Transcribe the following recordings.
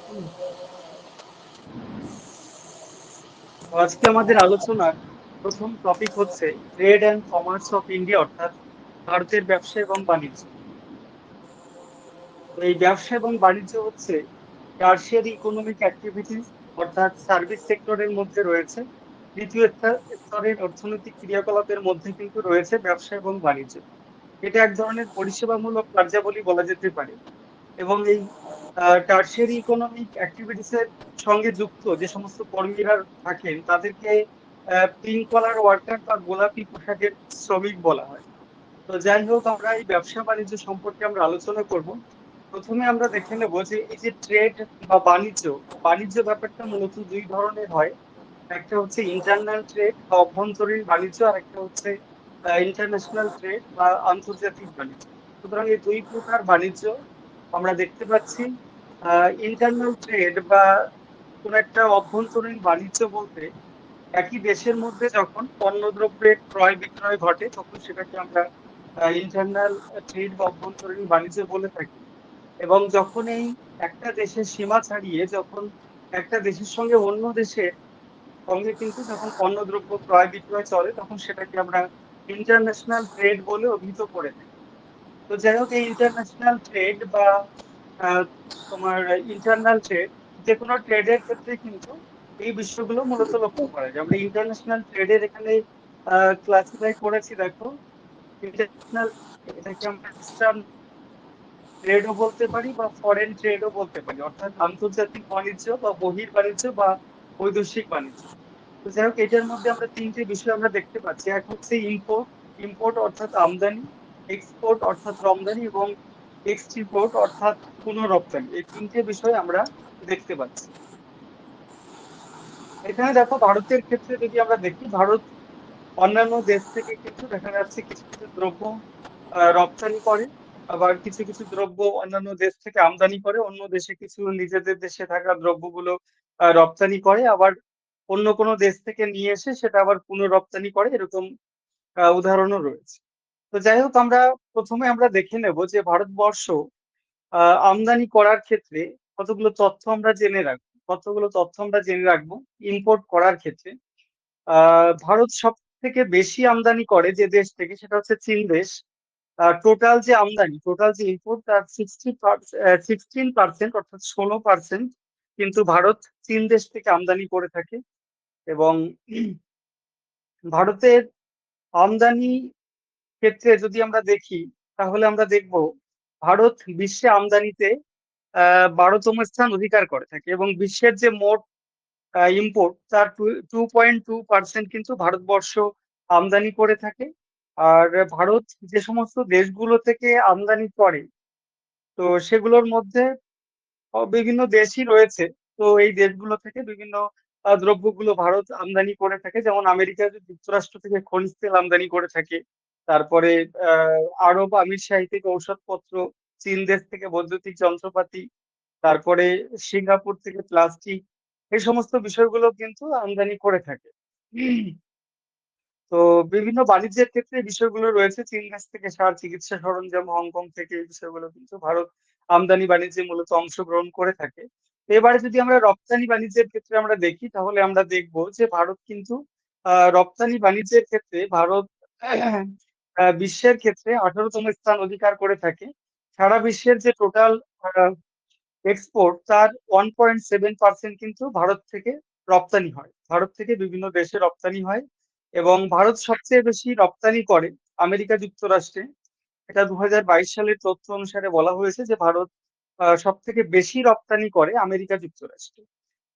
তো আজকে আমাদের আলোচনার প্রথম টপিক হচ্ছে trade and commerce of India, অর্থাৎ ভারতের ব্যবসা এবং বাণিজ্য। তো এই ব্যবসা এবং বাণিজ্য হচ্ছে টার্সিয়ারি ইকোনমিক অ্যাক্টিভিটিস, অর্থাৎ সার্ভিস সেক্টরের মধ্যে রয়েছে। দ্বিতীয় স্তরের অর্থনৈতিক ক্রিয়াকলাপের মধ্যে কিন্তু রয়েছে ব্যবসা এবং বাণিজ্য। এটা এক ধরনের পরিষেবামূলক কার্যাবলী বলা যেতে পারে। এবং এই টার্সিয়ারি ইকোনমিক অ্যাক্টিভিটিস এর সঙ্গে যুক্ত যে সমস্ত কর্মীরা থাকেন তাদেরকে পিঙ্ক কলার ওয়ার্কার বা গোলাপি পোশাকের শ্রমিক বলা হয়। তো যাই হোক, আমরা এই ব্যবসা বাণিজ্য সম্পর্কে আমরা আলোচনা করব। প্রথমে আমরা দেখে নেব যে এই যে ট্রেড বা বাণিজ্য, বাণিজ্য ব্যাপারটা মূলত দুই ধরনের হয়। একটা হচ্ছে ইন্টারনাল ট্রেড বা অভ্যন্তরীণ বাণিজ্য, আর একটা হচ্ছে ইন্টারন্যাশনাল ট্রেড বা আন্তর্জাতিক বাণিজ্য। সুতরাং এই দুই প্রকার বাণিজ্য আমরা দেখতে পাচ্ছি। ইন্টারনাল ট্রেড বা কোন একটা অভ্যন্তরীণ বাণিজ্য বলতে একই দেশের মধ্যে যখন পণ্যদ্রব্যের ক্রয় বিক্রয় ঘটে তখন সেটাকে আমরা ইন্টারনাল ট্রেড বা অভ্যন্তরীণ বাণিজ্য বলে থাকি। এবং যখন এই একটা দেশের সীমা ছাড়িয়ে যখন একটা দেশের সঙ্গে অন্য দেশের সঙ্গে কিন্তু যখন পণ্যদ্রব্য ক্রয় বিক্রয় চলে তখন সেটাকে আমরা ইন্টারন্যাশনাল ট্রেড বলে অভিহিত করে থাকি। তো যাই হোক, এই ইন্টারন্যাশনাল ট্রেড বা আহ, তোমার ইন্টারনাল ট্রেড, যে কোনো ট্রেডের ক্ষেত্রে কিন্তু এই বিষয়গুলো মূলত লক্ষ্য করা যায়। আমরা ইন্টারন্যাশনাল ট্রেডের এখানে ক্লাসিফাই করেছি, দেখো। ইন্টারন্যাশনাল, এটাকে আমরা এক্সটার্নাল ট্রেডও বলতে পারি বা ফরেন ট্রেডও বলতে পারি, অর্থাৎ আন্তর্জাতিক বাণিজ্য বা বহির্বাণিজ্য বা বৈদেশিক বাণিজ্য। তো যাই হোক, এটার মধ্যে আমরা তিনটে বিষয় আমরা দেখতে পাচ্ছি। এক হচ্ছে ইম্পোর্ট, ইম্পোর্ট অর্থাৎ আমদানি; এক্সপোর্ট অর্থাৎ রপ্তানি; এবং এক্সপোর্ট অর্থাৎ পুনঃরপ্তানি। এই তিনটে বিষয় আমরা দেখতে পাচ্ছি। এখানে দেখো, ভারতের ক্ষেত্রে যদি আমরা দেখি, ভারত অন্যান্য দেশ থেকে কিন্তু দেখা যাচ্ছে কিছু কিছু দ্রব্য রপ্তানি করে, আবার কিছু কিছু দ্রব্য অন্যান্য দেশ থেকে আমদানি করে, অন্য দেশে কিছু নিজেদের দেশে থাকা দ্রব্যগুলো রপ্তানি করে, আবার অন্য কোনো দেশ থেকে নিয়ে এসে সেটা আবার পুনঃরপ্তানি করে, এরকম উদাহরণও রয়েছে। তো যাই হোক, আমরা প্রথমে আমরা দেখে নেব যে ভারতবর্ষ আমদানি করার ক্ষেত্রে কতগুলো তথ্য আমরা জেনে রাখবো। ইম্পোর্ট করার ক্ষেত্রে ভারত সব থেকে বেশি আমদানি করে যে দেশ থেকে, সেটা হচ্ছে চীন দেশ। টোটাল যে ইম্পোর্ট তার 16%, অর্থাৎ 16% কিন্তু ভারত চীন দেশ থেকে আমদানি করে থাকে। এবং ভারতের আমদানি ক্ষেত্রে যদি আমরা দেখি, তাহলে আমরা দেখব ভারত বিশ্বে আমদানিতে 12তম স্থান অধিকার করে থাকে, এবং বিশ্বের যে মোট ইম্পোর্ট তার 2.2% কিন্তু ভারতবর্ষ আমদানি করে থাকে। আর ভারত যে সমস্ত দেশগুলো থেকে আমদানি করে, তো সেগুলোর মধ্যে বিভিন্ন দেশই রয়েছে। তো এই দেশগুলো থেকে বিভিন্ন দ্রব্যগুলো ভারত আমদানি করে থাকে, যেমন আমেরিকা যুক্তরাষ্ট্র থেকে খনিজ তেল আমদানি করে থাকে। তারপরে আরব আমির শাহী থেকে ঔষধপত্র, চীন দেশ থেকে বৈদ্যুতিক যন্ত্রপাতি, তারপরে সিঙ্গাপুর থেকে প্লাস্টিক, এই সমস্ত বিষয়গুলো কিন্তু আমদানি করে থাকে। তো বিভিন্ন বাণিজ্যের ক্ষেত্রে এই বিষয়গুলো রয়েছে। চীন দেশ থেকে সার, চিকিৎসা সরঞ্জাম, হংকং থেকে এই বিষয়গুলো কিন্তু ভারত আমদানি বাণিজ্যে মূলত অংশগ্রহণ করে থাকে। তো এবারে যদি আমরা রপ্তানি বাণিজ্যের ক্ষেত্রে আমরা দেখি, তাহলে আমরা দেখব যে ভারত কিন্তু রপ্তানি বাণিজ্যের ক্ষেত্রে ভারত বিশ্বের ক্ষেত্রে 18তম স্থান অধিকার করে থাকে। সারা বিশ্বের যে টোটাল এক্সপোর্ট তার 1.7% কিন্তু ভারত থেকে রপ্তানি হয়, ভারত থেকে বিভিন্ন দেশে রপ্তানি হয়। এবং ভারত সবচেয়ে বেশি রপ্তানি করে আমেরিকা যুক্তরাষ্ট্রে। এটা 2022 সালের তথ্য অনুসারে বলা হয়েছে যে ভারত সব থেকে বেশি রপ্তানি করে আমেরিকা যুক্তরাষ্ট্রে।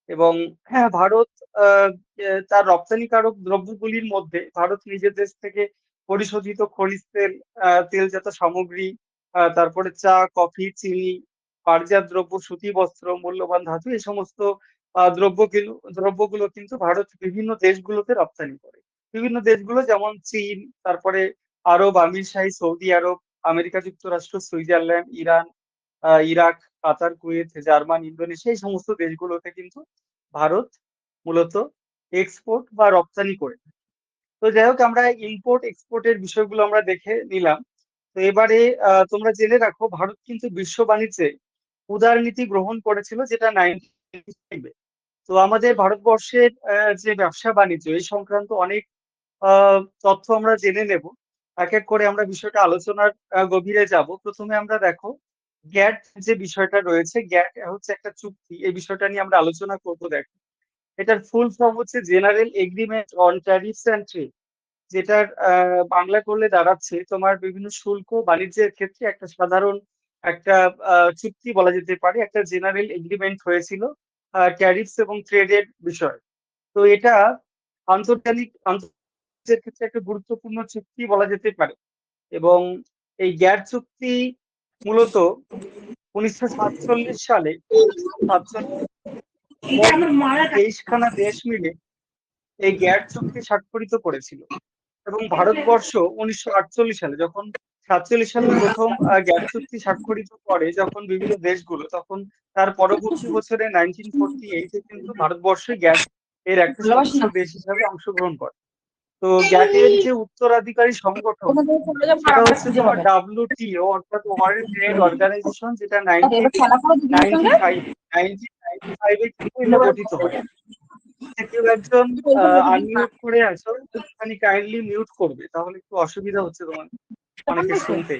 এবং হ্যাঁ, ভারত আহ, তার রপ্তানিকারক দ্রব্যগুলির মধ্যে ভারত নিজের দেশ থেকে পরিশোধিত খনিজ তেল, তেলজাত সামগ্রী, তারপরে চা, কফি, চিনি, পাটজাত দ্রব্য, সুতি বস্ত্র, মূল্যবান ধাতু, এই সমস্ত দ্রব্যগুলো কিন্তু ভারত বিভিন্ন দেশগুলোতে রপ্তানি করে। বিভিন্ন দেশগুলো যেমন চীন, তারপরে আরব আমিরশাহী, সৌদি আরব, আমেরিকা যুক্তরাষ্ট্র, সুইজারল্যান্ড, ইরান, ইরাক, কাতার, কুয়েত, জার্মান, ইন্দোনেশিয়া, এই সমস্ত দেশগুলোতে কিন্তু ভারত মূলত এক্সপোর্ট বা রপ্তানি করে থাকে। তো যাই হোক, আমরা ইম্পোর্ট এক্সপোর্টের বিষয়গুলো আমরা দেখে নিলাম। তো এবারে তোমরা জেনে রাখো, ভারত কিন্তু বিশ্ব বাণিজ্যে উদারনীতি গ্রহণ করেছিল, যেটা 1995-এ। তো আমাদের ভারতবর্ষের যে ব্যবসা বাণিজ্য এই সংক্রান্ত অনেক তথ্য আমরা জেনে নেব। এক এক করে আমরা বিষয়টা আলোচনার গভীরে যাব। প্রথমে আমরা দেখো গ্যাট যে বিষয়টা রয়েছে, গ্যাট হচ্ছে একটা চুক্তি, এই বিষয়টা নিয়ে আমরা আলোচনা করবো। দেখো, এটার ফুল ফর্ম হচ্ছে general agreement on tariffs and trade, যেটার বাংলা করলে দাঁড়াচ্ছে তোমার বিভিন্ন শুল্ক বাণিজ্যের ক্ষেত্রে একটা সাধারণ একটা চুক্তি বলা যেতে পারে, একটা জেনারেল এগ্রিমেন্ট হয়েছিল ট্যারিফস এবং ট্রেডের বিষয়। তো এটা আন্তর্জাতিক ক্ষেত্রে একটা গুরুত্বপূর্ণ চুক্তি বলা যেতে পারে। এবং এই গ্যাট চুক্তি মূলত 1947 সালে 23খানা দেশ মিলে এই গ্যাট চুক্তি স্বাক্ষরিত করেছিল। এবং ভারতবর্ষ 1948 সালে, যখন 47 সালে প্রথম গ্যাট চুক্তি স্বাক্ষরিত করে যখন বিভিন্ন দেশগুলো, তখন তার পরবর্তী বছরে 1948-এ কিন্তু ভারতবর্ষ গ্যাট এর একটা সদস্য দেশ হিসাবে অংশগ্রহণ করে। তো গ্যাটের যে উত্তরাধিকারী সংগঠন সেটা হচ্ছে তোমার WTO, অর্থাৎ ওয়ার্ল্ড ট্রেড অর্গানাইজেশন, যেটা 1995-এ কিন্তু এটা গঠিত হয়। কেউ একজন আনমিউট করে আছো, একটুখানি কাইন্ডলি মিউট করবে, তাহলে একটু অসুবিধা হচ্ছে তোমার অনেকে শুনতে।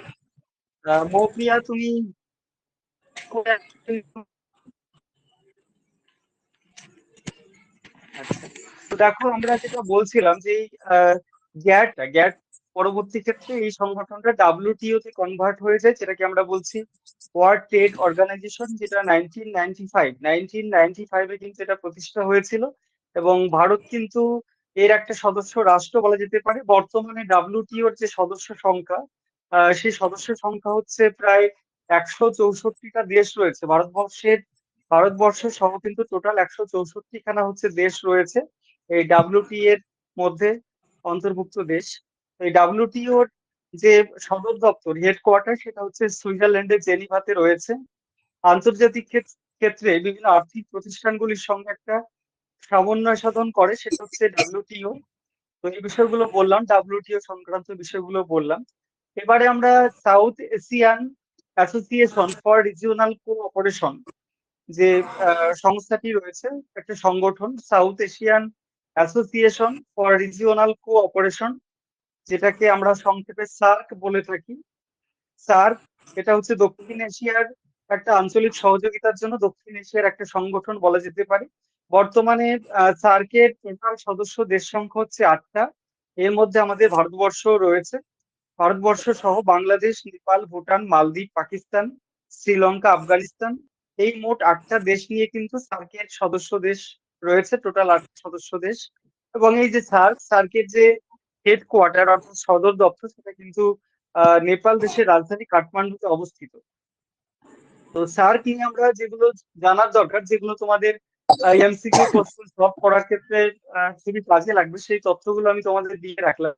মৌপ্রিয়া, তুমি আচ্ছা। তো দেখো, আমরা যেটা বলছিলাম যে গ্যাট পরবর্তী ক্ষেত্রে এই সংগঠনটা WTO তে কনভার্ট হয়ে যায়, যেটাকে আমরা বলছি ওয়ার্ল্ড ট্রেড অর্গানাইজেশন, যেটা 1995-এ কিন্তু এটা প্রতিষ্ঠা হয়েছিল। এবং ভারত কিন্তু এর একটা সদস্য রাষ্ট্র বলা যেতে পারে। বর্তমানে WTO-র যে সদস্য সংখ্যা, সেই সদস্য সংখ্যা হচ্ছে প্রায় 164টা দেশ রয়েছে। ভারতবর্ষ সহ কিন্তু টোটাল 164খানা হচ্ছে দেশ রয়েছে এই WTO এর মধ্যে অন্তর্ভুক্ত দেশ। এই WTO-র যে সদর দপ্তর, হেডকোয়ার্টার, সেটা হচ্ছে সুইজারল্যান্ডের জেনিভাতে রয়েছে। আন্তর্জাতিক ক্ষেত্রে বিভিন্ন আর্থিক প্রতিষ্ঠানগুলির সঙ্গে একটা সমন্বয় সাধন করে, সেটা হচ্ছে WTO। তো এই বিষয়গুলো বললাম, WTO সংক্রান্ত বিষয়গুলো বললাম। এবারে আমরা south Asian association for regional cooperation যে সংস্থাটি রয়েছে, একটা সংগঠন, south Asian association for regional cooperation, যেটাকে আমরা সংক্ষেপে সার্ক বলে থাকি। সার্ক এটা হচ্ছে দক্ষিণ এশিয়ার একটা আঞ্চলিক সহযোগিতার জন্য দক্ষিণ এশিয়ার একটা সংগঠন বলা যেতে পারে। বর্তমানে সার্কের টোটাল সদস্য দেশ সংখ্যা হচ্ছে 8টা। এর মধ্যে আমাদের ভারতবর্ষ রয়েছে। ভারতবর্ষ সহ বাংলাদেশ, নেপাল, ভুটান, মালদ্বীপ, পাকিস্তান, শ্রীলঙ্কা, আফগানিস্তান, এই মোট 8টা দেশ নিয়ে কিন্তু সার্কের সদস্য দেশ রয়েছে, টোটাল 8টা সদস্য দেশ। এবং এই যে সার্কের যে হেডকোয়ার্টার অর্থাৎ সদর দপ্তর, সেটা কিন্তু নেপাল দেশের রাজধানী কাঠমান্ডুতে অবস্থিত। তো সার্ক নিয়ে আমরা যেগুলো জানার দরকার, যেগুলো তোমাদের MCQ কোশ্চেন সলভ করার ক্ষেত্রে খুবই কাজে লাগবে, সেই তথ্যগুলো আমি তোমাদের দিয়ে রাখলাম।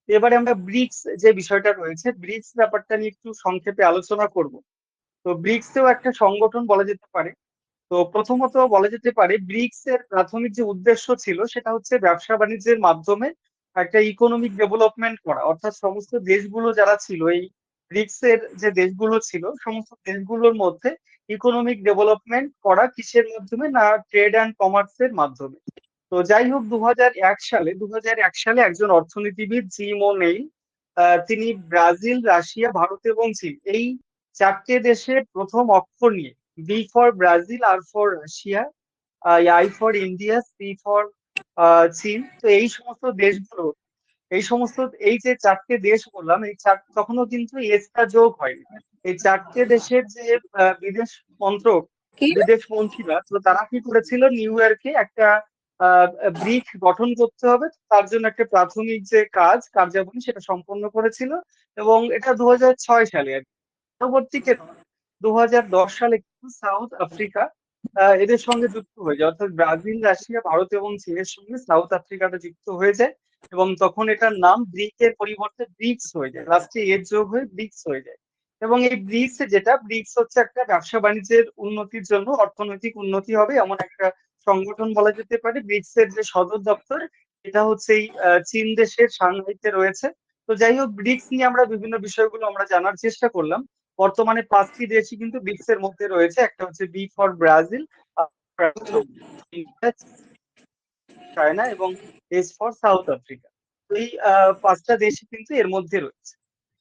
এবারে আমরা ব্রিক্স যে বিষয়টা রয়েছে, ব্রিক্স ব্যাপারটা নিয়ে একটু সংক্ষেপে আলোচনা করব। তো ব্রিক্সেও একটা সংগঠন বলা যেতে পারে। তো প্রথমত বলা যেতে পারে ব্রিক্স এর প্রাথমিক যে উদ্দেশ্য ছিল সেটা হচ্ছে ব্যবসা বাণিজ্যের মাধ্যমে একটা ইকোনমিক ডেভেলপমেন্ট করা, অর্থাৎ সমস্ত দেশগুলো যারা ছিল এই ব্রিক্স এর যে দেশগুলো ছিল, সমস্ত দেশগুলোর মধ্যে ইকোনমিক ডেভেলপমেন্ট করা কিসের মাধ্যমে, না ট্রেড অ্যান্ড কমার্সের মাধ্যমে। তো যাই হোক, 2001 সালে একজন অর্থনীতিবিদ জিম ও নেই, তিনি ব্রাজিল, রাশিয়া, ভারত এবং চীন, এই 4টে দেশের প্রথম অক্ষর নিয়ে, B for Brazil, R for Russia, I for India, C for চীন, তো এই সমস্ত এই যে 4টে দেশ বললাম, এই তখনও কিন্তু এসটা যোগ হয়নি। এই 4টে দেশের যে বিদেশ মন্ত্রক, বিদেশ মন্ত্রীরা, তো তারা কি করেছিল, নিউ ইয়র্কে একটা ব্রিক গঠন করতে হবে, তার জন্য একটা প্রাথমিক যে কার্যাবলী সেটা সম্পন্ন করেছিল। এবং এটা 2006 সালে আর কি। পরবর্তী ক্ষেত্রে 2010 সালে কিন্তু সাউথ আফ্রিকা এদের সঙ্গে যুক্ত হয়ে যায়, অর্থাৎ ব্রাজিল, রাশিয়া, ভারত এবং চীনের সঙ্গে সাউথ আফ্রিকাটা যুক্ত হয়ে যায়। এবং তখন এটার নাম ব্রিকের পরিবর্তে ব্রিক্স হয়ে যায়, লাস্টে এর যোগ হয়ে ব্রিক্স হয়ে যায়। এবং এই ব্রিক্স হচ্ছে একটা ব্যবসা বাণিজ্যের উন্নতির জন্য, অর্থনৈতিক উন্নতি হবে এমন একটা সংগঠন বলা যেতে পারে। ব্রিক্স এর যে সদর দপ্তর, এটা হচ্ছে এই চীন দেশের সাংহাইতে রয়েছে। তো যাই হোক, ব্রিক্স নিয়ে আমরা বিভিন্ন বিষয়গুলো আমরা জানার চেষ্টা করলাম। বর্তমানে 5টি দেশই কিন্তু ব্রিক্স এর মধ্যে রয়েছে। একটা হচ্ছে বি ফর ব্রাজিল, চায়না এবং এস ফর সাউথ আফ্রিকা। এই 5টা দেশই কিন্তু এর মধ্যে রয়েছে।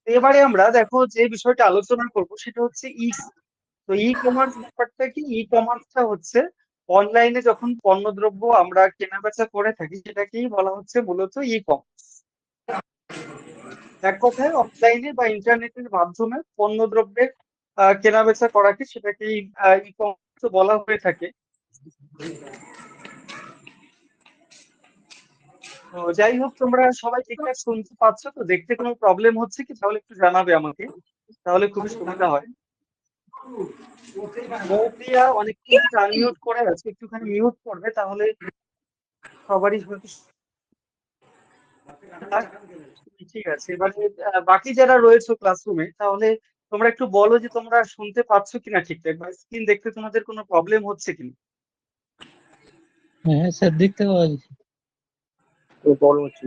এবারে আমরা দেখো যে বিষয়টা আলোচনা করব সেটা হচ্ছে তো ই কমার্স ব্যাপারটা কি? ই কমার্সটা হচ্ছে অনলাইনে যখন পণ্যদ্রব্য আমরা কেনা বেচা করে থাকি সেটাকেই বলা হচ্ছে মূলত ই কমার্স। এক কথায় অনলাইনে বা ইন্টারনেটের মাধ্যমে পণ্যদ্রব্যের কেনা বেচা করাকে সেটাকেই ই কমার্স বলা হয়ে থাকে। তো যাই হোক, তোমরা সবাই ঠিকঠাক শুনতে পাচ্ছ তো? দেখতে কোনো প্রবলেম হচ্ছে কি? তাহলে একটু জানাবে আমাকে, তাহলে খুবই সুবিধা হয়। মৌপ্রিয়া অনেকক্ষণ থেকে আনমিউট করে আছে, একটুখানি মিউট করবে তাহলে সবারই হয়তো। ঠিক আছে, এবারে বাকি যারা রয়েছে ক্লাসরুমে তাহলে তোমরা একটু বলো যে তোমরা শুনতে পাচ্ছ কিনা ঠিকঠাক, বা স্ক্রিন দেখতে তোমাদের কোনো প্রবলেম হচ্ছে কিনা। হ্যাঁ স্যার, দেখতে পাওয়া যাচ্ছে।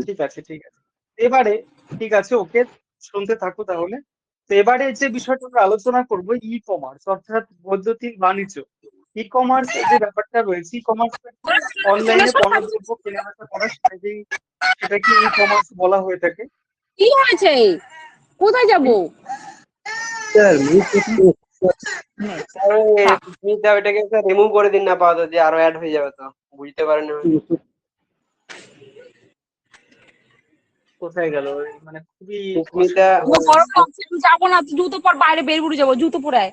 ঠিক আছে, ঠিক আছে। এবারে ঠিক আছে, ওকে, শুনতে থাকো তাহলে। তো এবারে যে বিষয়টা আমরা আলোচনা করব ই কমার্স অর্থাৎ বৈদ্যুতিন বাণিজ্য। ই কমার্স যে ব্যাপারটা রয়েছে, ই কমার্স অনলাইনে পণ্যদ্রব্য কেনাবেচা করা, সেটাকে ই কমার্স বলা হয়ে থাকে। কি হয়েছে? কোথায় যাব? ওইটাকে রিমুভ করে দিন না, আপাতত যে আরো অ্যাড হয়ে যাবে, তো বুঝতে পারেন না। কোথায় গেল? মানে খুবই সুস্মিতা গরম লাগছে, আমি যাবো না, জুতো পর বাইরে বের করে যাবো, জুতো পরায়।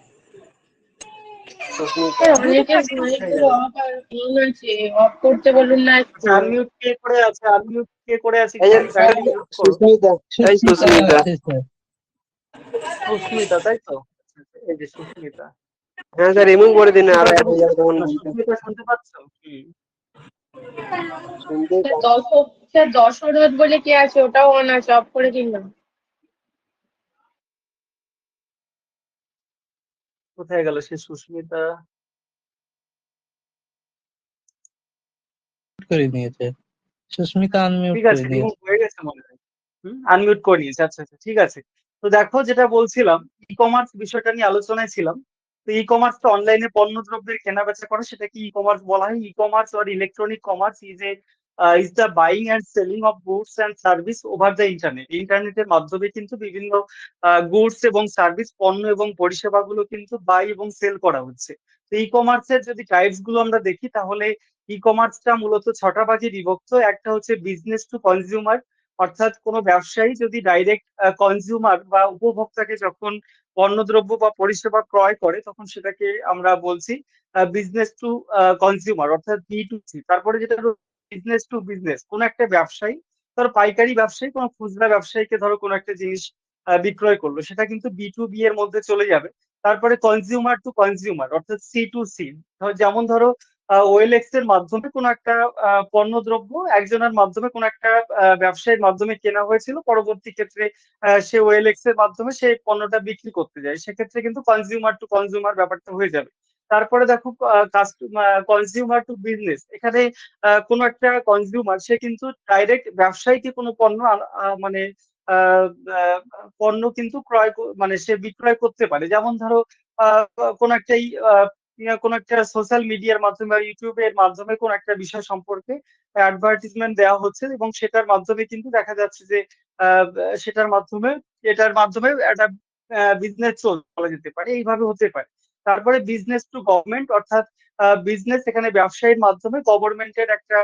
অফ করতে বলুন না। আনমিউট কে করে আছে? আনমিউট কে করে আছে? এই যে একটু কাইন্ডলি মিউট করো। সুস্মিতা, এই সুস্মিতা। আছে স্যার। সুস্মিতা, তাই তো? এই যে সুস্মিতা। হ্যাঁ স্যার, রিমুভ করে দিন না, আরো সুস্মিতা অ্যাড হয়ে যাবে তখন। সুস্মিতা শুনতে পাচ্ছ? শুনতে দর্শরথ বলে কি আছে, ওটাও অন আছে, অফ করে দিন না। কোথায় গেল সে সুস্মিতা? করে দিয়েছে, সুস্মিতা আনমিউট ঠিক করে আছে, রিমুভ দিয়েছে। হয়ে গেছে মনে হয়। আনমিউট করে নিয়েছে, আচ্ছা আচ্ছা, ঠিক আছে। তো দেখো, যেটা বলছিলাম, ই কমার্স বিষয়টা নিয়ে আলোচনায় ছিলাম। তো ই কমার্স তো অনলাইনে পণ্যদ্রব্যের কেনা বেচা করে, সেটাকে ই কমার্স বলা হয়। E commerce or electronic commerce is the buying and selling of goods and service over the internet. ইন্টারনেটের মাধ্যমে কিন্তু বিভিন্ন গুডস এবং সার্ভিস, পণ্য এবং পরিষেবাগুলো কিন্তু বাই এবং সেল করা হচ্ছে। তো ই কমার্সের যদি টাইপস গুলো আমরা দেখি তাহলে ই কমার্সটা মূলত 6টা ভাগে বিভক্ত। একটা হচ্ছে বিজনেস টু কনজিউমার, অর্থাৎ কোনো ব্যবসায়ী যদি ডাইরেক্ট কনজিউমার বা উপভোক্তাকে যখন পণ্যদ্রব্য বা পরিষেবা ক্রয় করে তখন সেটাকে আমরা বলছি বিজনেস টু কনজিউমার অর্থাৎ B2C। তারপরে যেটা বিজনেস টু বিজনেস, কোন একটা ব্যবসায়ী, ধরো পাইকারি ব্যবসায়ী কোনো খুচরা ব্যবসায়ীকে ধরো কোনো একটা জিনিস বিক্রয় করলো, সেটা কিন্তু B2B এর মধ্যে চলে যাবে। তারপরে কনজিউমার টু কনজিউমার অর্থাৎ C2C। যেমন ধরো ওএলএক্স এর মাধ্যমে কোনো একটা পণ্যদ্রব্য একজনের মাধ্যমে কোনো একটা ব্যবসায়ীর মাধ্যমে কেনা হয়েছিল, পরবর্তী ক্ষেত্রে সে ওএলএক্স এর মাধ্যমে সেই পণ্যটা বিক্রি করতে যায়, সেক্ষেত্রে কিন্তু কনজিউমার টু কনজিউমার ব্যাপারটা হয়ে যাবে। তারপরে দেখো কনজিউমার টু বিজনেস, এখানে কোনো একটা কনজিউমার সে কিন্তু ডাইরেক্ট ব্যবসায়ীকে কোনো পণ্য মানে আহ, আহ, পণ্য কিন্তু মানে সে বিক্রয় করতে পারে। যেমন ধরো আহ, কোনো একটা কোনো একটা সোশ্যাল মিডিয়ার মাধ্যমে বা ইউটিউবের মাধ্যমে কোন একটা বিষয় সম্পর্কে অ্যাডভার্টিজমেন্ট দেওয়া হচ্ছে এবং সেটার মাধ্যমে কিন্তু দেখা যাচ্ছে যে আহ, এটার মাধ্যমে একটা বিজনেস চলা যেতে পারে, এইভাবে হতে পারে। তারপরে বিজনেস টু গভর্নমেন্ট, অর্থাৎ বিজনেস এখানে ব্যবসায়ীর মাধ্যমে গভর্নমেন্টের একটা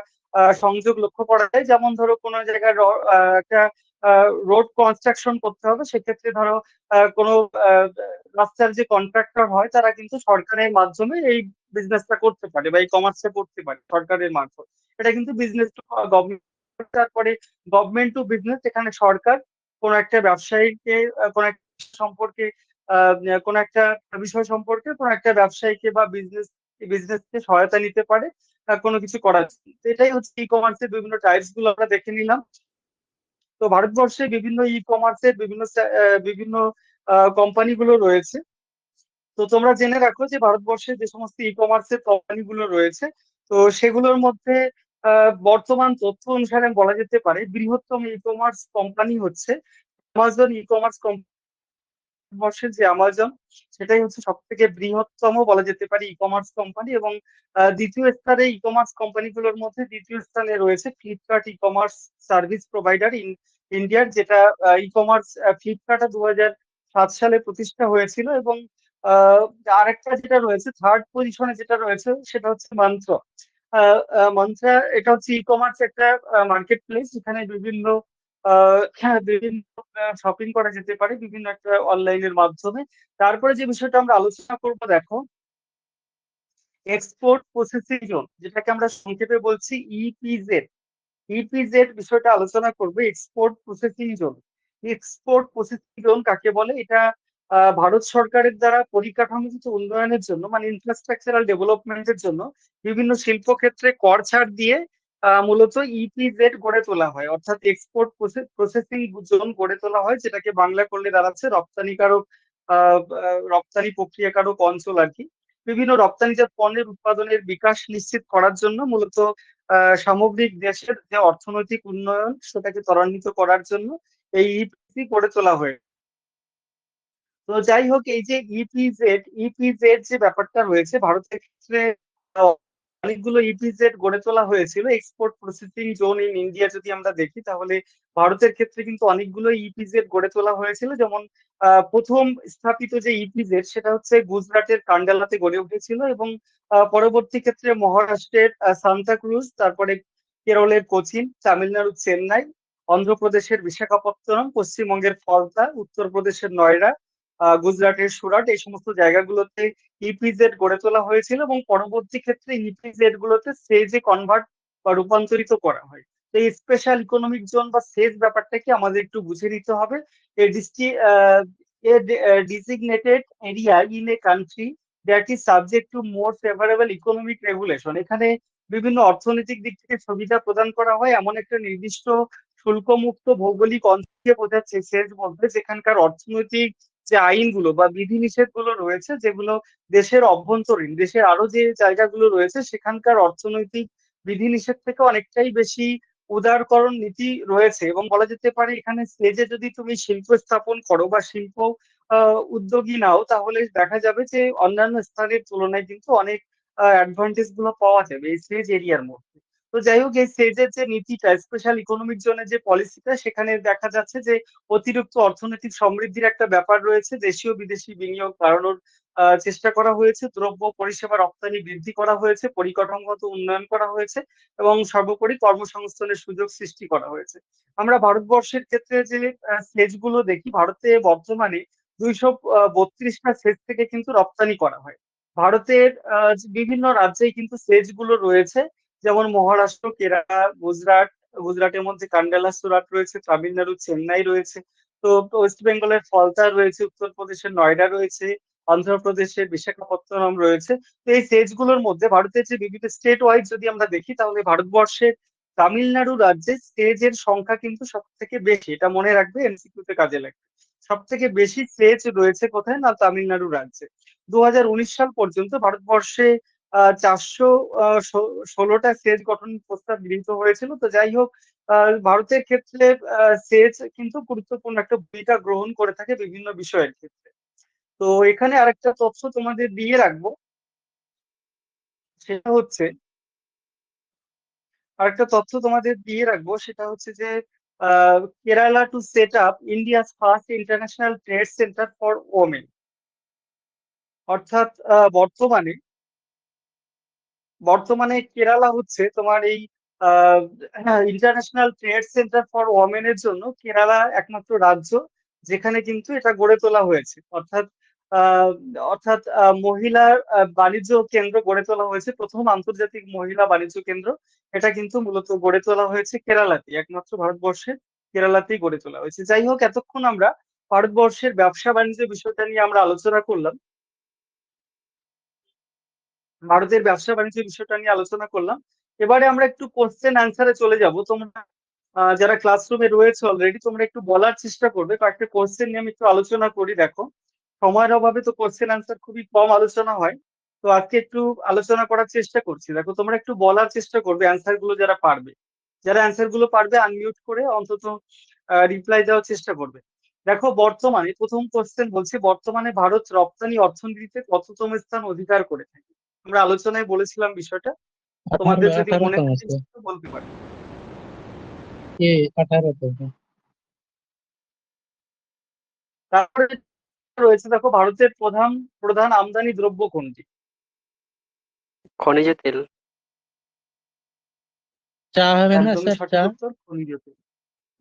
সংযোগ লক্ষ্য করা যায়। যেমন ধরো কোনো জায়গায় একটা রোড কনস্ট্রাকশন করতে হবে, সেক্ষেত্রে ধরো কোনো রাস্তার যে কন্ট্রাক্টর হয় তারা কিন্তু সরকারের মাধ্যমে এই বিজনেসটা করতে পারে বা এই কমার্সটা করতে পারে সরকারের মারফত। এটা কিন্তু বিজনেস টু গভর্নমেন্ট। তারপরে গভর্নমেন্ট টু বিজনেস, এখানে সরকার কোন একটা ব্যবসায়ীকে কোন একটা সম্পর্কে কোন একটা বিষয় সম্পর্কে কোন একটা ব্যবসায়ীকে বা বিজনেসকে সহায়তা নিতে পারে কোনো কিছু করার জন্য। তো এটাই হচ্ছে ই কমার্সের বিভিন্ন টাইপস গুলো আমরা দেখে নিলাম। তো ভারতবর্ষে বিভিন্ন ই কমার্সের বিভিন্ন কোম্পানি গুলো রয়েছে। তো তোমরা জেনে রাখো যে ভারতবর্ষে যে সমস্ত ই কমার্সের কোম্পানি গুলো রয়েছে, তো সেগুলোর মধ্যে বর্তমান তথ্য অনুসারে বলা যেতে পারে বৃহত্তম ই কমার্স কোম্পানি হচ্ছে অ্যামাজন ই কমার্স কোম্পানি। ভারতবর্ষের যে অ্যামাজন, সেটাই হচ্ছে সব থেকে বৃহত্তম বলা যেতে পারে ই কমার্স কোম্পানি, এবং দ্বিতীয় স্থানে ই কমার্স কোম্পানিগুলোর মধ্যে দ্বিতীয় স্থানে রয়েছে Flipkart e commerce service provider ইন্ডিয়ার, যেটা ই কমার্স ফ্লিপকার্ট 2007 সালে প্রতিষ্ঠা হয়েছিল। এবং আহ, আরেকটা যেটা রয়েছে থার্ড পজিশনে যেটা রয়েছে সেটা হচ্ছে মন্ত্র। মন্ত্রা এটা হচ্ছে ই কমার্স একটা মার্কেট প্লেস, যেখানে বিভিন্ন শপিং করা যেতে পারে বিভিন্ন একটা অনলাইনের মাধ্যমে। তারপরে যে বিষয়টা আমরা আলোচনা করব, দেখো, এক্সপোর্ট প্রসেসিং জোন, যেটাকে আমরা সংক্ষেপে বলছি ইপিজেড। ইপিজেড বিষয়টা আলোচনা করবে, export processing zone. Export processing zone কাকে বলে? এটা ভারত সরকারের দ্বারা পরিকাঠামোগত উন্নয়নের জন্য, মানে ইনফ্রাস্ট্রাকচারাল ডেভেলপমেন্টের জন্য বিভিন্ন শিল্প ক্ষেত্রে কর ছাড় দিয়ে মূলত ইপিজেড গড়ে তোলা হয়, অর্থাৎ এক্সপোর্ট প্রসেসিং জোন গড়ে তোলা হয়, যেটাকে বাংলা করলে দাঁড়াচ্ছে রপ্তানিকারক রপ্তানি প্রক্রিয়াকারক অঞ্চল আর কি। বিভিন্ন রপ্তানিজাত পণ্যের উৎপাদনের বিকাশ নিশ্চিত করার জন্য মূলত সামগ্রিক দেশের যে অর্থনৈতিক উন্নয়ন সেটাকে ত্বরান্বিত করার জন্য এই ইপিসি গড়ে তোলা হয়। তো যাই হোক, এই যে ইপিজেড যে ব্যাপারটা রয়েছে ভারতের ক্ষেত্রে, আহ, অনেকগুলো ইপিজেড গড়ে তোলা হয়েছিল। Export processing zone in India যদি আমরা দেখি, তাহলে ভারতের ক্ষেত্রে কিন্তু অনেকগুলো ইপিজেড গড়ে তোলা হয়েছিল। যেমন প্রথম স্থাপিত যে ইপিজেড সেটা হচ্ছে গুজরাটের কান্ডালাতে গড়ে উঠেছিল, এবং পরবর্তী ক্ষেত্রে মহারাষ্ট্রের সান্তাক্রুজ, তারপরে কেরলের কোচিন, তামিলনাড়ুর চেন্নাই, অন্ধ্রপ্রদেশের বিশাখাপত্তনম, পশ্চিমবঙ্গের ফলতা, উত্তরপ্রদেশের নয়ডা, গুজরাটের সুরাট, এই সমস্ত জায়গাগুলোতে ইপিজেড গড়ে তোলা হয়েছিল, এবং পরবর্তী ক্ষেত্রে ইপিজেড গুলোতে সেজে কনভার্ট বা রূপান্তরিত করা হয়। তো এই স্পেশাল ইকোনমিক জোন বা সেজ ব্যাপারটাকে আমাদের একটু বুঝে নিতে হবে। Designated area in a country that is subject to more favourable economic regulation. এখানে বিভিন্ন অর্থনৈতিক দিক থেকে সুবিধা প্রদান করা হয় এমন একটা নির্দিষ্ট শুল্কমুক্ত ভৌগোলিক অঞ্চলকে বোঝাচ্ছে সেজ বলতে, যেখানকার অর্থনৈতিক যে আইনগুলো বা বিধিনিষেধ গুলো রয়েছে, যেগুলো দেশের অভ্যন্তরীণ, দেশের আরো যে জায়গাগুলো রয়েছে সেখানকার অর্থনৈতিক বিধিনিষেধ থেকে অনেকটাই বেশি উদারকরণ নীতি রয়েছে। এবং বলা যেতে পারে এখানে স্টেজে যদি তুমি শিল্প স্থাপন করো বা শিল্প উদ্যোগী নাও, তাহলে দেখা যাবে যে অন্যান্য স্থানের তুলনায় কিন্তু অনেক অ্যাডভান্টেজ গুলো পাওয়া যাবে এই স্টেজ এরিয়ার মধ্যে। তো যাই হোক, এই স্টেজের যে নীতিটা, স্পেশাল ইকোনমিক জোনের যে পলিসিটা, সেখানে দেখা যাচ্ছে যে অতিরিক্ত অর্থনৈতিক সমৃদ্ধির একটা ব্যাপার রয়েছে, দেশীয় বিদেশি বিনিয়োগ বাড়ানোর চেষ্টা করা হয়েছে, দ্রব্য পরিষেবা রপ্তানি বৃদ্ধি করা হয়েছে, পরিকাঠামোগত উন্নয়ন করা হয়েছে, এবং সর্বোপরি কর্মসংস্থানের সুযোগ সৃষ্টি করা হয়েছে। আমরা ভারতবর্ষের ক্ষেত্রে যে সেচ গুলো দেখি, ভারতে বর্তমানে 232টা সেচ থেকে কিন্তু রপ্তানি করা হয়। ভারতের বিভিন্ন রাজ্যেই কিন্তু সেচ গুলো রয়েছে, যেমন মহারাষ্ট্র, কেরালা, গুজরাটের মধ্যে কান্ডালা, সুরাট রয়েছে, তামিলনাড়ু চেন্নাই রয়েছে, তো ওয়েস্ট বেঙ্গলের ফলতা রয়েছে, উত্তরপ্রদেশের নয়ডা রয়েছে, অন্ধ্রপ্রদেশের বিশাখাপত্তনম রয়েছে। তো এই স্টেট গুলোর মধ্যে ভারতের যে বিভিন্ন স্টেট ওয়াইজ যদি আমরা দেখি, তাহলে ভারতবর্ষের তামিলনাড়ু রাজ্যে স্টেজের সংখ্যা কিন্তু সব থেকে বেশি। এটা মনে রাখবে, এমসিকিউ তে কাজে লাগবে। সব থেকে বেশি স্টেজ রয়েছে কোথায়? না, তামিলনাড়ু রাজ্যে। 2019 সাল পর্যন্ত ভারতবর্ষে 416টা সেজ গঠন প্রস্তাব গৃহীত হয়েছিল। তো যাই হোক, ভারতের ক্ষেত্রে সেজ কিন্তু গুরুত্বপূর্ণ একটা ভূমিকা গ্রহণ করে থাকে বিভিন্ন বিষয়ের ক্ষেত্রে। তো এখানে আরেকটা তথ্য তোমাদের দিয়ে রাখবো, সেটা হচ্ছে আরেকটা তথ্য তোমাদের দিয়ে রাখবো সেটা হচ্ছে যে Kerala to set up India's first international trade centre for women. অর্থাৎ বর্তমানে বর্তমানে কেরালা হচ্ছে তোমার এই ইন্টারন্যাশনাল ট্রেড সেন্টার ফর ওমেনের জন্য কেরালা একমাত্র রাজ্য যেখানে কিন্তু এটা গড়ে তোলা হয়েছে। অর্থাৎ আহ, অর্থাৎ মহিলা বাণিজ্য কেন্দ্র গড়ে তোলা হয়েছে, প্রথম আন্তর্জাতিক মহিলা বাণিজ্য কেন্দ্র। এটা কিন্তু মূলত গড়ে তোলা হয়েছে কেরালাতে, একমাত্র ভারতবর্ষের কেরালাতেই গড়ে তোলা হয়েছে। যাই হোক, এতক্ষণ আমরা ভারতবর্ষের ব্যবসা বাণিজ্য বিষয়টা নিয়ে আমরা আলোচনা করলাম, ভারতের ব্যবসা বাণিজ্য বিষয়টা নিয়ে আলোচনা করলাম। এবারে আমরা একটু কোশ্চেন অ্যান্সারে চলে যাব। তোমরা যারা ক্লাসরুমে রয়েছে অলরেডি, তোমরা একটু বলার চেষ্টা করবে। কয়েকটা কোশ্চেন নিয়ে আমি একটু আলোচনা করি। দেখো, সময়ের অভাবে তো কোশ্চেন অ্যান্সার খুবই কম আলোচনা হয়, তো আজকে একটু আলোচনা করার চেষ্টা করছি। দেখো, তোমরা একটু বলার চেষ্টা করবে অ্যান্সার গুলো, যারা পারবে। যারা অ্যান্সার গুলো পারবে আনমিউট করে অন্তত রিপ্লাই দেওয়ার চেষ্টা করবে। দেখো বর্তমানে প্রথম কোশ্চেন বলছে বর্তমানে ভারত রপ্তানি অর্থনীতিতে কততম স্থান অধিকার করে থাকে। আমরা আলোচনায় বলেছিলাম বিষয়টা, তোমাদের যদি মনে 18তম থাকে স্যার। সেটা বলতে পারো। 18তম। তারপরে রয়েছে দেখো ভারতের প্রধান প্রধান আমদানি দ্রব্য কোনটি? খনিজ তেল। চা হবে না একদমই স্যার? সঠিক চা? উত্তর, খনিজ তেল।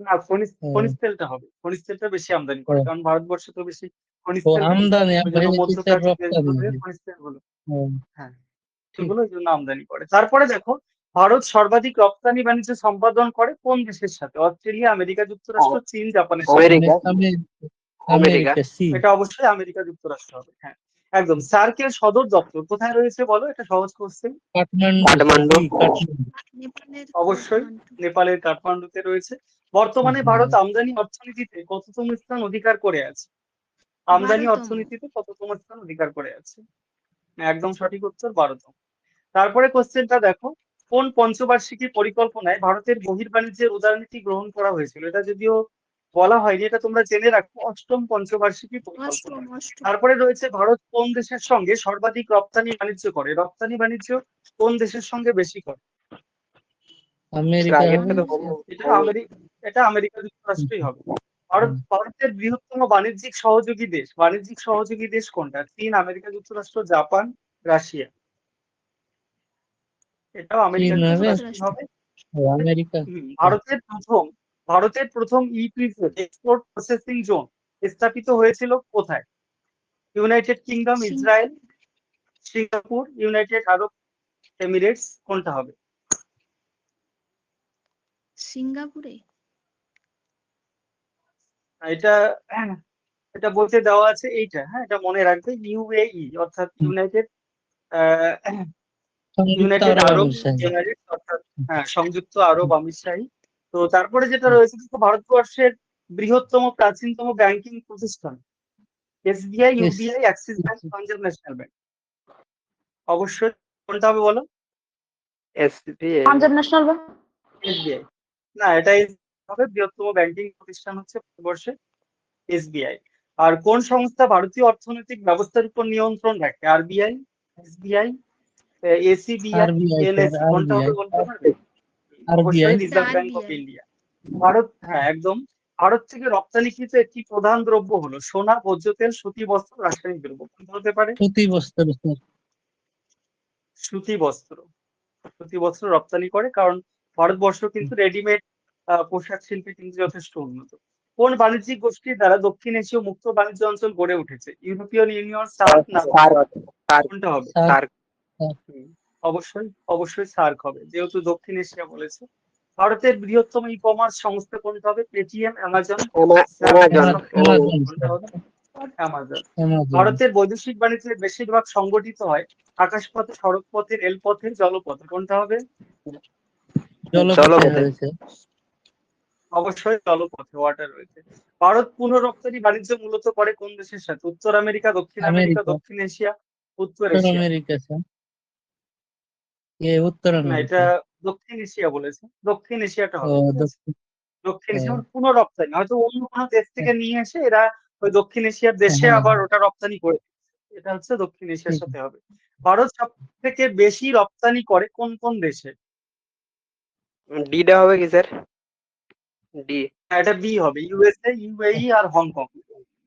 না, খনিজ ও, খনিজ তেলটা হবে, খনিজ তেলটা বেশি আমদানি করে, ও, কারণ ভারতবর্ষে তো বেশি খনিজ ও তেল নেই। আমদানি, আমি ওই জন্য ভেবেছি স্যার মধ্যপ্রাচ্যের রপ্তানি। দেশগুলোতে খনিজ তেল গুলো, ও, হ্যাঁ ঠিক। সেগুলো ওই জন্য আমদানি করে। তারপরে দেখো ভারত সর্বাধিক রপ্তানি বাণিজ্য সম্পাদন করে কোন দেশের সাথে? অস্ট্রেলিয়া, আমেরিকা যুক্তরাষ্ট্র, চীন, জাপানের সাথে। আমেরিকা। আমেরিকা। America, C. এটা অবশ্যই আমেরিকা যুক্তরাষ্ট্র হবে, হ্যাঁ একদম। সার্কের সদর দপ্তর কোথায় রয়েছে বলো, এটা সহজ কোশ্চেন। কাঠমান্ডু, কাঠমান্ডু। সি, কাঠমান্ডু। নেপালের অবশ্যই কাঠমান্ডু। নেপালের কাঠমান্ডুতে রয়েছে। বর্তমানে হ্যাঁ, ভারত আমদানি অর্থনীতিতে কততম স্থান অধিকার করে আছে? আমদানি 12তম। অর্থনীতিতে কততম স্থান অধিকার করে আছে? একদম সঠিক উত্তর, 12তম। তারপরে কোশ্চেনটা দেখো, কোন পঞ্চবার্ষিকী পরিকল্পনায় ভারতের বহির্বাণিজ্যের উদারনীতি গ্রহণ করা হয়েছিল? এটা যদিও বলা হয়নি, এটা তোমরা জেনে রাখো, অষ্টম পঞ্চবার্ষিকী পরিকল্পনা। অষ্টম। তারপরে রয়েছে ভারত কোন দেশের সঙ্গে সর্বাধিক রপ্তানি বাণিজ্য করে? রপ্তানি বাণিজ্য কোন দেশের সঙ্গে বেশি করে? আমেরিকা হবে আগেরটা না তো বলবো। স্যার? এটা আমেরিকা যুক্তরাষ্ট্রই হবে। হুম, ভারতের বৃহত্তম বাণিজ্যিক সহযোগী দেশ কোনটা? চীন, আমেরিকা যুক্তরাষ্ট্র, জাপান, রাশিয়া। এটাও আমেরিকা চীন হবে। যুক্তরাষ্ট্রই হবে। ও, আমেরিকা। ভারতের প্রথম ইপিজেড এক্সপোর্ট প্রসেসিং জোন স্থাপিত হয়েছিল কোথায়? United kingdom, Israel, Singapore, United আরব এমিরেটস, কোনটা হবে? সিঙ্গাপুরে। এটা এটা বলতে দেওয়া আছে এইটা, হ্যাঁ এটা মনে রাখবে, ইউএই অর্থাৎ হুম, ইউনাইটেড সংযুক্ত ইউনাইটেড আরব আরব আমিরশাহী। এমিরেটস অর্থাৎ হ্যাঁ সংযুক্ত আরব হুম, আমিরশাহী। তো তারপরে যেটা হুম। রয়েছে দেখো, ভারতবর্ষের বৃহত্তম প্রাচীনতম ব্যাংকিং প্রতিষ্ঠান? SBI, S, UBI, Axis bank, Punjab national bank. অবশ্যই কোনটা হবে বলো? SBI. Punjab national bank. SBI. না, এটাই হবে, বৃহত্তম ব্যাংকিং প্রতিষ্ঠান হচ্ছে ভারতবর্ষে এসবিআই। আর কোন সংস্থা ভারতীয় অর্থনৈতিক ব্যবস্থার উপর নিয়ন্ত্রণ রাখে? RBI, SBI, SEBI, RBI sir, NAC, কোনটা আরবিআই। হবে বলতে পারবে? আরবিআই। অবশ্যই এটা reserve bank of RBI. India. হ্যাঁ একদম। ভারত থেকে রপ্তানিকৃত একটি প্রধান দ্রব্য হলো সোনা, ভোজ্য তেল, সুতি বস্ত্র, রাসায়নিক দ্রব্য। কোনটা হতে পারে? প্রতি বছর স্যার। সুতি বস্ত্র। সুতি বস্ত্র রপ্তানি করে, কারণ ভারতবর্ষ কিন্তু রেডিমেড পোশাক শিল্পে কিন্তু যথেষ্ট উন্নত। কোন বাণিজ্যিক গোষ্ঠীর দ্বারা দক্ষিণ এশীয় মুক্ত বাণিজ্য অঞ্চল গড়ে উঠেছে? European union, SAARC, NATO. কোনটা হবে? Sir, SAARC. স্যার। হুম, অবশ্যই সার্ক হবে, যেহেতু দক্ষিণ এশিয়া বলেছে। ভারতের বৃহত্তম ই কমার্স সংস্থা কোনটা হবে? Paytm, Amazon, Amazon. অ্যামাজন কোনটা স্যার। হবে? অ্যামাজন। অ্যামাজন। ভারতের বৈদেশিক বাণিজ্যের বেশিরভাগ সংগঠিত হয় আকাশপথে, সড়কপথে, রেলপথে, জলপথে। কোনটা হবে? জলপথে জলপথে। হয়েছে। অবশ্যই জলপথে, ওয়াটার রয়েছে। ভারত পুনঃ রপ্তানি বাণিজ্য মূলত করে কোন দেশের সাথে? উত্তর আমেরিকা, দক্ষিণ আমেরিকা, আমেরিকা। দক্ষিণ এশিয়া, উত্তর উত্তর এশিয়া। America sir. উত্তর না, এটা আমেরিকা। দক্ষিণ এশিয়া বলেছে, দক্ষিণ এশিয়াটা ও, হবে, ঠিক আছে। দক্ষিণ। দক্ষিণ ও, এশিয়া মানে পুনঃ রপ্তানি, হয়তো অন্য কোনো দেশ থেকে নিয়ে এসে এরা ওই দক্ষিণ এশিয়ার দেশে হ্যাঁ, আবার ওটা রপ্তানি করে দিচ্ছে। এটা হচ্ছে দক্ষিণ এশিয়ার ঠিক। সাথে হবে। ভারত সব থেকে বেশি রপ্তানি করে কোন কোন দেশে? ডিটা হবে কি স্যার? ডি। এটা বি হবে, ইউএসএ, ইউএই আর হংকং,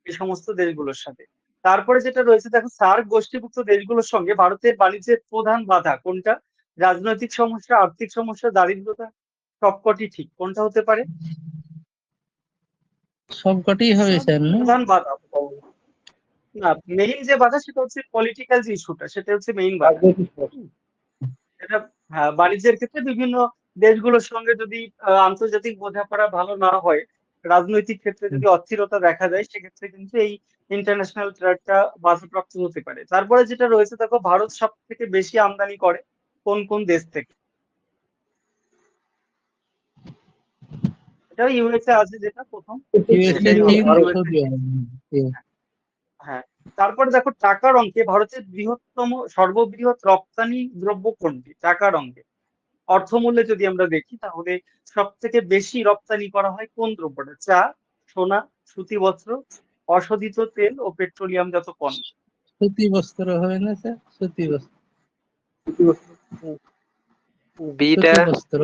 এই সমস্ত দেশগুলোর সাথে। তারপরে যেটা রয়েছে দেখো, সার্ক গোষ্ঠীভুক্ত দেশগুলোর সঙ্গে ভারতের বাণিজ্যের প্রধান বাধা কোনটা? রাজনৈতিক সমস্যা, আর্থিক সমস্যা, দারিদ্রতা, সবকটি ঠিক। কোনটা হতে পারে? সবকটি হবে স্যার না? প্রধান বাধা না, মেইন যে বাধা সেটা হচ্ছে পলিটিক্যাল যে ইস্যুটা, সেটা হচ্ছে মেইন বাধা। হুম, এটা হ্যাঁ, বাণিজ্যের ক্ষেত্রে বিভিন্ন দেশগুলোর সঙ্গে যদি আন্তর্জাতিক বোঝাপড়া ভালো না হয়, রাজনৈতিক ক্ষেত্রে যদি অস্থিরতা দেখা যায়, সেক্ষেত্রে কিন্তু এই ইন্টারন্যাশনাল ট্রেডটা বাধাপ্রাপ্ত হতে পারে। তারপরে যেটা রয়েছে দেখো, ভারত সব থেকে বেশি আমদানি করে কোন কোন দেশ থেকে? এটা ইউএসএ আছে যেটা প্রথম, ইউএসএ, সেটাই হবে চীন, ইউএসএ। সৌদি আরব। হ্যাঁ, তারপরে দেখো টাকার অঙ্কে ভারতের সর্ববৃহৎ রপ্তানি দ্রব্য কোনটি? টাকার অঙ্কে অর্থমূল্যে যদি আমরা দেখি, তাহলে সব থেকে বেশি রপ্তানি করা হয় কোন দ্রব্যটা? চা, সোনা, সুতি বস্ত্র, অশোধিত তেল ও পেট্রোলিয়ামজাত পণ্য। সুতি বস্ত্র হবে না স্যার? সুতি বস্ত্র, বিটা সুতি বস্ত্র।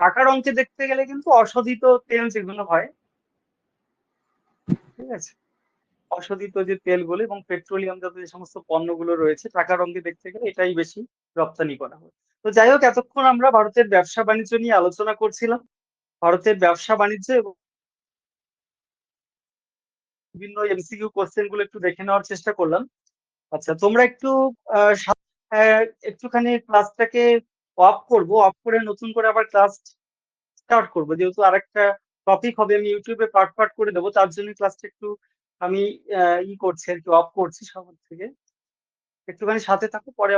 টাকার অঙ্কে দেখতে গেলে কিন্তু অশোধিত তেল যেগুলো হয়, ঠিক আছে, অশোধিত যে তেলগুলো এবং পেট্রোলিয়ামজাত যে সমস্ত পণ্যগুলো রয়েছে, টাকার অঙ্কে দেখতে গেলে এটাই বেশি রপ্তানি করা হয়। তো যাই হোক, এতক্ষণ আমরা ভারতের ব্যবসা বাণিজ্য নিয়ে আলোচনা করছিলাম। ভারতের ব্যবসা বাণিজ্য এবং বিভিন্ন এমসিকিউ কোশ্চেন গুলো একটু দেখে নেওয়ার চেষ্টা করলাম। আচ্ছা, তোমরা একটু একটুখানি ক্লাসটাকে অফ করবো, অফ করে নতুন করে আবার ক্লাস স্টার্ট করবো, যেহেতু আরেকটা টপিক হবে, আমি ইউটিউবে পার্ট পার্ট করে দেবো, তার জন্য ক্লাসটা একটু আমি করছি আর কি, অফ করছি সবার থেকে। একটুখানি সাথে থাকো, পরে